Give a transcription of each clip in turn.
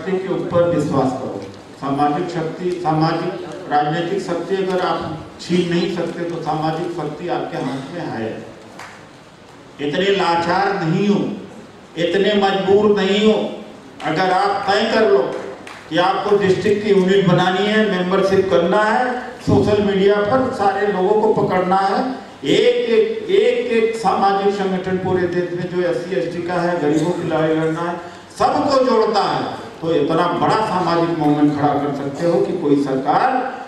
शक्ति के ऊपर विश्वास करो। सामाजिक शक्ति, सामाजिक राजनीतिक शक्ति अगर आप छीन नहीं सकते तो सामाजिक शक्ति आपके हाथ में है। इतने लाचार नहीं हो, इतने मजबूर नहीं हो। अगर आप तय कर लो कि आपको डिस्ट्रिक्ट की यूनिट बनानी है, मेंबरशिप करना है, सोशल मीडिया पर सारे लोगों को पकड़ना है, एक सामाजिक संगठन पूरे देश में जो SC ST का है, गरीबों की लड़ाई लड़ना है, सबको जोड़ता है, तो इतना बड़ा सामाजिक मूवमेंट खड़ा कर सकते हो कि कोई सरकार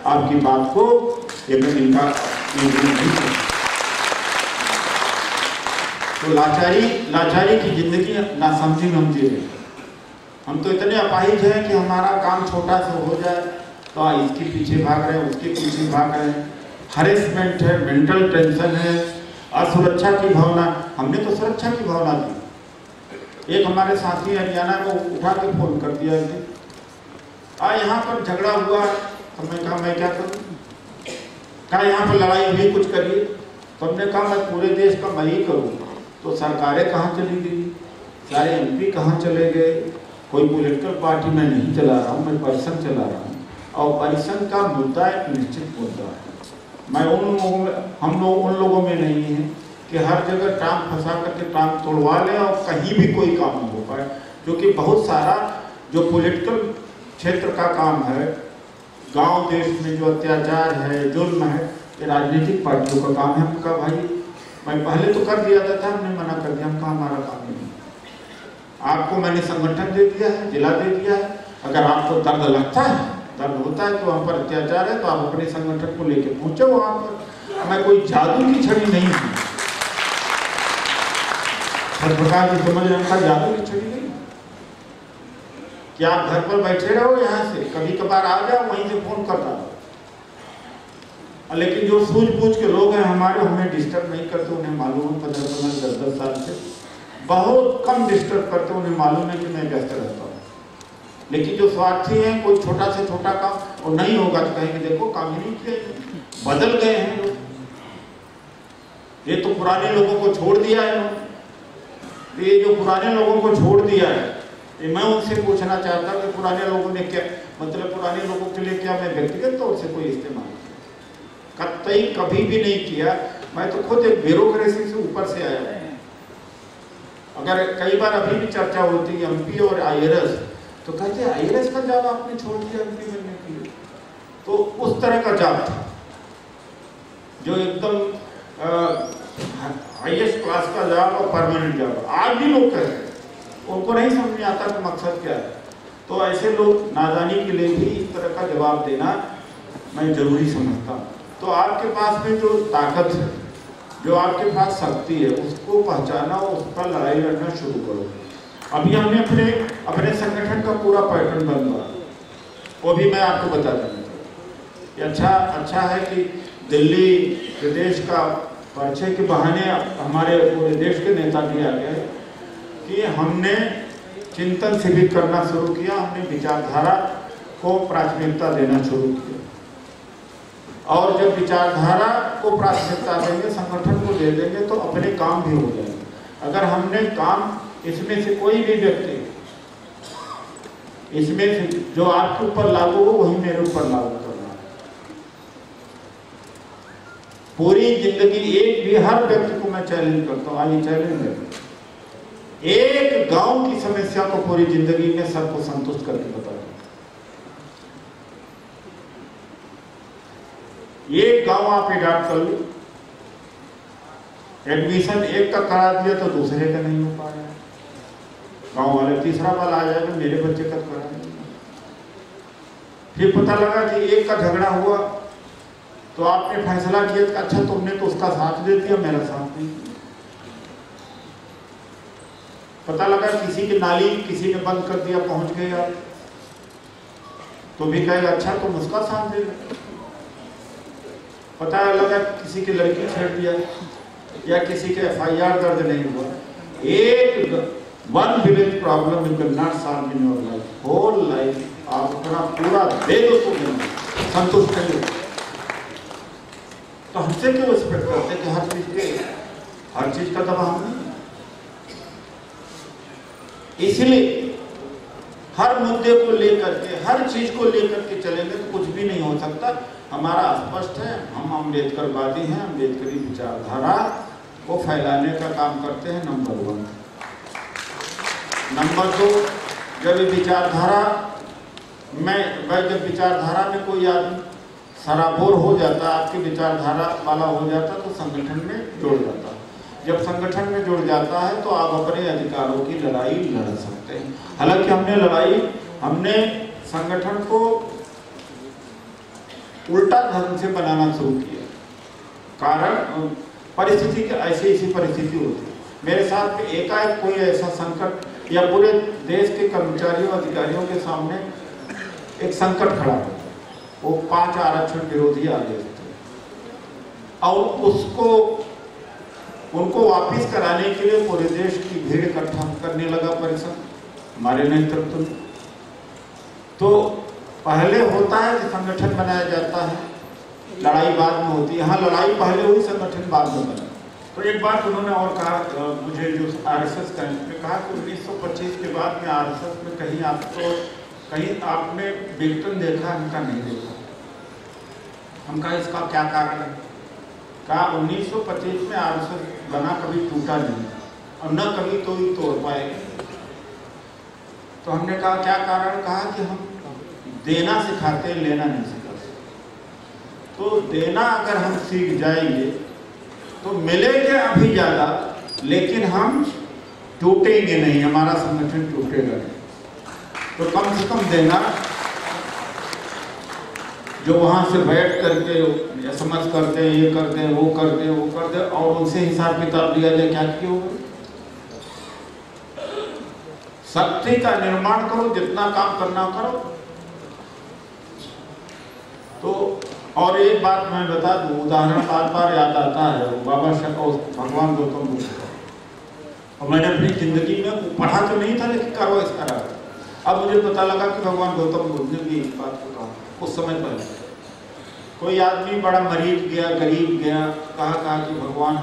आपकी बात को एकदम इनकार नहीं करती। तो लाचारी की जिंदगी ना समझी हम जी रहे। हम तो इतने अपाहिज हैं कि हमारा काम छोटा सा हो जाए तो इसके पीछे भाग रहे हैं, उसके पीछे भाग रहे हैं, हरेसमेंट है, मेंटल टेंशन है, असुरक्षा की भावना। हमने तो सुरक्षा की भावना दी। एक हमारे साथी हरियाणा में उठा के फोन कर दिया कि यहाँ पर झगड़ा हुआ, तो मैं कहा मैं क्या करूँ, कहा यहाँ पर लड़ाई हुई कुछ करिए। तो हमने कहा मैं पूरे देश का मैं ही करूँ। तो सरकारें कहाँ चली गई, सारे MP कहाँ चले गए, कोई पॉलिटिकल पार्टी में नहीं चला रहा हूँ, मैं पर्सन चला रहा हूँ। और पर्सन का मुद्दा एक निश्चित मुद्दा है। मैं हम लोग उन लोगों में नहीं है कि हर जगह टांग फंसा करके टांग तोड़वा लें और कहीं भी कोई काम नहीं हो पाए, क्योंकि बहुत सारा जो पॉलिटिकल क्षेत्र का काम है, गांव देश में जो अत्याचार है, जुल्म है, ये राजनीतिक पार्टियों का काम है। हमने कहा भाई मैं पहले तो कर दिया था, हमने मना कर दिया, हम कहा हमारा काम नहीं, आपको मैंने संगठन दे दिया है, जिला दे दिया है, अगर आपको दर्द लगता है, दर्द होता है कि वहाँ पर अत्याचार है, तो आप अपने संगठन को लेके पहुंचो वहाँ पर। मैं कोई जादू की छड़ी नहीं थी, हर प्रकार की समझ रखा, जादू की छड़ी नहीं कि आप घर पर बैठे रहो, यहाँ से कभी कभार आ जाओ, वहीं से फोन कर रहा। लेकिन जो सूझबूझ के लोग हैं हमारे, हमें डिस्टर्ब नहीं करते, उन्हें मालूम है 15-15, 10-10 साल से बहुत कम डिस्टर्ब करते, उन्हें मालूम है कि मैं व्यस्त रहता हूँ। लेकिन जो स्वार्थी हैं, कोई छोटा से छोटा काम और नहीं होगा तो कहेंगे देखो काम ही नहीं किया, बदल गए हैं लोग, ये तो पुराने लोगों को छोड़ दिया है। ये जो पुराने लोगों को छोड़ दिया है, मैं उनसे पूछना चाहता हूँ कि पुराने लोगों ने क्या, मतलब पुराने लोगों के लिए क्या मैं व्यक्तिगत तौर से कोई इस्तेमाल कतई कभी भी नहीं किया। मैं तो खुद एक ब्यूरोक्रेसी से ऊपर से आया हूँ। अगर कई बार अभी भी चर्चा होती है MP और IRS, तो कहते हैं IRS का जॉब आपने छोड़ दिया MP बनने के लिए। तो उस तरह का जॉब था जो एकदम हाईएस्ट क्लास का जॉब और परमानेंट जॉब। आज भी लोग कहते हैं, उनको नहीं समझ में आता कि मकसद क्या है। तो ऐसे लोग नादानी के लिए भी इस तरह का जवाब देना मैं जरूरी समझता हूँ। तो आपके पास में जो ताकत है, जो आपके पास शक्ति है, उसको पहचाना और उस पर लड़ाई लड़ना शुरू करो। अभी हमने अपने संगठन का पूरा पैटर्न बनवा, वो भी मैं आपको बता देना चाहूँ। अच्छा है कि दिल्ली प्रदेश का परिचय के बहाने हमारे पूरे देश के नेता भी आ गए कि हमने चिंतन शिविर करना शुरू किया, हमने विचारधारा को प्राथमिकता देना शुरू किया। और जब विचारधारा को प्राथमिकता देंगे, संगठन को दे देंगे, तो अपने काम भी हो जाएंगे। अगर हमने काम, इसमें से कोई भी व्यक्ति इसमें से जो आपके ऊपर लागू हो वही मेरे ऊपर लागू करना है। पूरी जिंदगी एक भी, हर व्यक्ति को मैं चैलेंज करता हूँ, आज चैलेंज है, एक गांव की समस्या को पूरी जिंदगी में सबको संतुष्ट करके बता दो। एक गांव आप एडॉप्ट कर लो, एडमिशन एक का करा दिया तो दूसरे का नहीं हो पाया, गांव वाले तीसरा वाला आ जाएगा मेरे बच्चे का करा दिया। फिर पता लगा कि एक का झगड़ा हुआ तो आपने फैसला किया कि अच्छा तुमने तो उसका साथ दे दिया, मेरा साथ नहीं। पता लगा किसी की नाली किसी ने बंद कर दिया, पहुंच गए आप, तो भी कहेगा अच्छा तुम उसका साथ दे दो। पता लगा किसी की लड़की छेड़ दिया या किसी के FIR दर्ज नहीं हुआ, एक one village problem you can not solve in your life, whole life आप अपना पूरा दे दो तो संतुष्ट नहीं। तो हमसे क्यों एक्सपेक्ट करते कि हर चीज का दबाव नहीं। इसलिए हर मुद्दे को लेकर के, हर चीज को लेकर के चलेंगे तो कुछ भी नहीं हो सकता। हमारा स्पष्ट है, हम अम्बेडकरवादी हैं, अम्बेडकरी विचारधारा को फैलाने का काम करते हैं, नंबर 1। नंबर 2, जब विचारधारा जब विचारधारा में कोई आदमी सराबोर हो जाता, आपकी विचारधारा वाला हो जाता, तो संगठन में जुड़ जाता। जब संगठन में जुड़ जाता है तो आप अपने अधिकारों की लड़ाई लड़ सकते हैं। हालांकि हमने संगठन को उल्टा ढंग से बनाना शुरू किया। कारण परिस्थिति की ऐसी परिस्थिति होती है। मेरे साथ में एकाएक कोई ऐसा संकट या पूरे देश के कर्मचारियों अधिकारियों के सामने एक संकट खड़ा हो, वो 5 आरक्षण विरोधी आ गए थे और उनको वापस कराने के लिए पूरे देश की भीड़ इकट्ठा करने लगा परिषद, हमारे नेतृत्व में। तो पहले होता है कि संगठन बनाया जाता है, लड़ाई बाद में होती है। यहाँ लड़ाई पहले हुई, संगठन बाद में बना। तो एक बात उन्होंने और कहा, मुझे जो आरएसएस का कहा कि 1925 के बाद में आरएसएस में कहीं आपने विघटन देखा? हमका नहीं देखा। हम कहा इसका क्या कारण है? कहा 1925 में आरएसएस बना, कभी टूटा नहीं और न कभी तो ही तोड़ पाएगा। तो हमने कहा क्या कारण? कहा कि हम देना सिखाते हैं, लेना नहीं सिखाते। तो देना अगर हम सीख जाएंगे तो मिलेंगे अभी ज्यादा, लेकिन हम टूटेंगे नहीं, हमारा संगठन टूटेगा नहीं। तो कम से कम देना, जो वहां से बैठ करके समझ करते हैं, ये करते हैं, वो करते हैं, वो करते हैं, और उनसे हिसाब किताब लिया जाए, क्या किया होगा? शक्ति का निर्माण करो, जितना काम करना करो। तो और एक बात मैं बता दूं, उदाहरण बार बार याद आता है बाबा भगवान गौतम बुद्ध का, और मैंने अपनी जिंदगी में पढ़ा तो नहीं था, लेकिन कार्रवाई करा। अब मुझे पता लगा कि भगवान गौतम बुद्ध ने भी इस बात को कहा उस समय पहले। कोई आदमी बड़ा मरीज गया, गरीब गया, कहा कि भगवान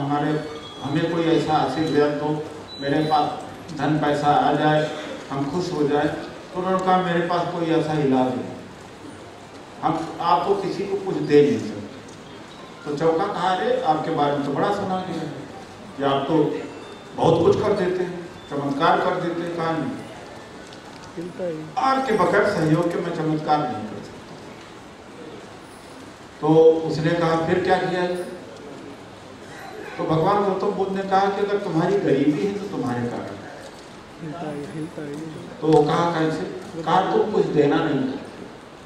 हमें कोई ऐसा आशीर्वाद दो, मेरे पास धन पैसा आ जाए, हम खुश हो जाए। तो उन्होंने कहा मेरे पास कोई ऐसा इलाज नहीं, आपको किसी को कुछ दे नहीं सकते। तो चौका कहा, अरे आपके बारे में तो बड़ा सुना गया कि आप तो बहुत कुछ कर देते हैं, चमत्कार कर देते हैं। कहा नहीं, आपके बगैर सहयोग के मैं चमत्कार नहीं कर सकता। तो उसने कहा फिर क्या किया? तो भगवान गौतम बुद्ध ने कहा कि अगर तुम्हारी गरीबी है तो तुम्हारे कारण। तो वो कहा कैसे? कहा तुम कुछ देना नहीं,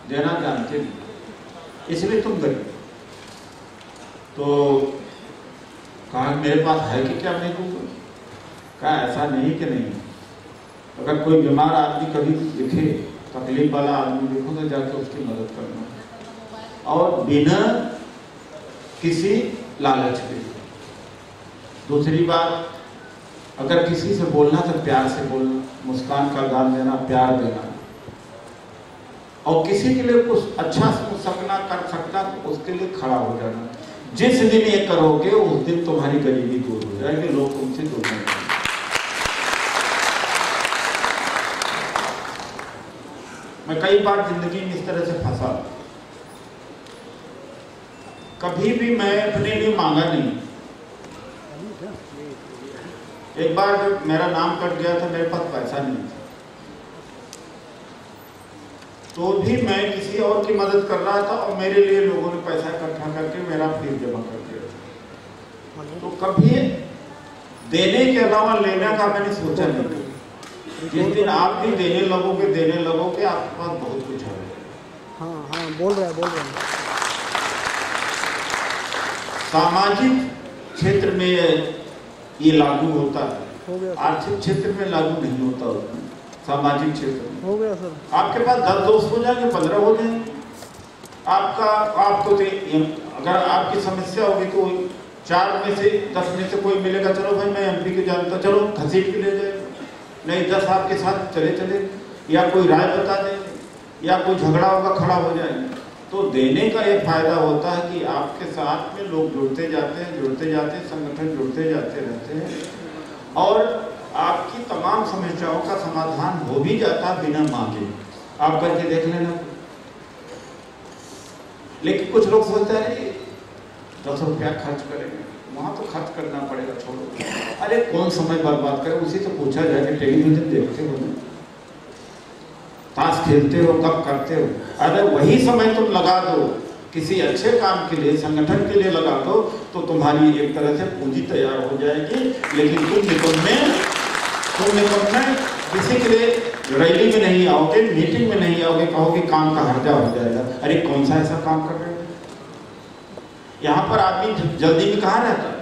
देना जानते नहीं, इसलिए तुम गरीब। तो कहा मेरे पास है कि क्या मैं दूंगा? कहा ऐसा नहीं कि नहीं, अगर कोई बीमार आदमी कभी दिखे, तकलीफ वाला आदमी देखो, तो जाके उसकी मदद करना, और बिना किसी लालच के। दूसरी बात, अगर किसी से बोलना तो प्यार से बोलना, मुस्कान का दान देना, प्यार देना, और किसी के लिए कुछ अच्छा सोच सकना, कर सकना, तो उसके लिए खड़ा हो जाना। जिस दिन ये करोगे उस दिन तुम्हारी गरीबी दूर हो जाएगी, लोग तुमसे दूर नहीं। मैं कई बार जिंदगी में इस तरह से फंसा, कभी भी मैं अपने लिए मांगा नहीं। एक बार जब मेरा नाम कट गया था, मेरे पास पैसा नहीं था, तो भी मैं किसी और की मदद कर रहा था, और मेरे लिए लोगों ने पैसा इकट्ठा करके मेरा फीस जमा कर दिया। तो कभी देने के अलावा लेने का मैंने सोचा नहीं। जिस दिन आप भी देने लगोगे, आपके पास बहुत कुछ है। हाँ, बोल रहा है। सामाजिक क्षेत्र में ये लागू होता है, आर्थिक क्षेत्र में लागू नहीं होता उसमें। सामाजिक क्षेत्र में हो गया सर, आपके पास 10 दोस्त हो जाएंगे, 15 हो जाएंगे। आपको अगर आपकी समस्या होगी तो 4 में से 10 में से कोई मिलेगा, चलो भाई मैं एमपी के जानता, चलो घसीट के ले जाए। नहीं, 10 आपके साथ चले, या कोई राय बता दे, या कोई झगड़ा होगा, खड़ा हो जाएंगे। तो देने का एक फायदा होता है कि आपके साथ में लोग जुड़ते जाते हैं, संगठन जुड़ते जाते रहते हैं। और आपकी तमाम समस्याओं का समाधान हो भी जाता बिना मांगे। आप करके देख लेना। लेकिन कुछ लोग सोचते हैं 10 रुपया खर्च करेंगे, वहां तो खर्च करना पड़ेगा, छोड़ो। अरे कौन समय बर्बाद करे, उसी से पूछा जाए कि टेलीविजन देखते हो, ताश खेलते हो, कब करते हो? अरे वही समय तुम लगा दो किसी अच्छे काम के लिए, संगठन के लिए लगा दो, तो तुम्हारी एक तरह से पूंजी तैयार हो जाएगी। लेकिन तुम निकम्मे किसी के लिए रैली में नहीं आओगे, मीटिंग में नहीं आओगे, कहोगे काम का हर्जा हो जाएगा। अरे कौन सा ऐसा काम कर रहे हो? यहाँ पर आदमी जल्दी में कहाँ रहता है?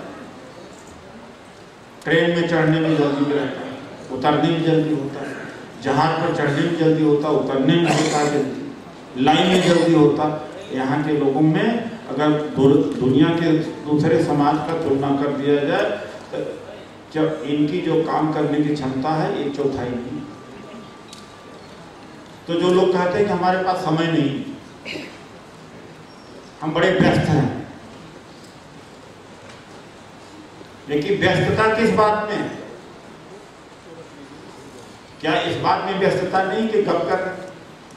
ट्रेन में चढ़ने में जल्दी में रहता है, उतरने में जल्दी होता है, जहाज पर चढ़ने में जल्दी होता, उतरने में होता है जल्दी, लाइन में जल्दी होता। यहाँ के लोगों में अगर दुनिया के दूसरे समाज का तुलना कर दिया जाए तो जब इनकी जो काम करने की क्षमता है 1/4 नहीं। तो जो लोग कहते हैं कि हमारे पास समय नहीं, हम बड़े व्यस्त हैं, लेकिन व्यस्तता किस बात में? क्या इस बात में व्यस्तता नहीं कि गप कर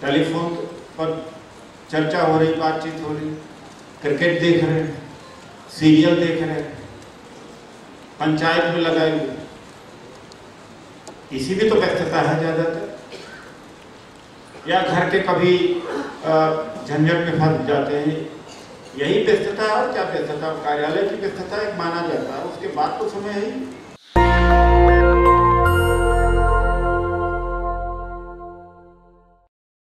टेलीफोन पर चर्चा हो रही, बातचीत हो रही, क्रिकेट देख रहे हैं, सीरियल देख रहे हैं, पंचायत में लगाए हुए, इसी में तो व्यस्तता है ज्यादातर। या घर के कभी झंझट में फंस जाते हैं, यही व्यस्तता है। और क्या व्यस्तता? कार्यालय की व्यस्तता एक माना जाता है, उसके बाद तो समय है ही।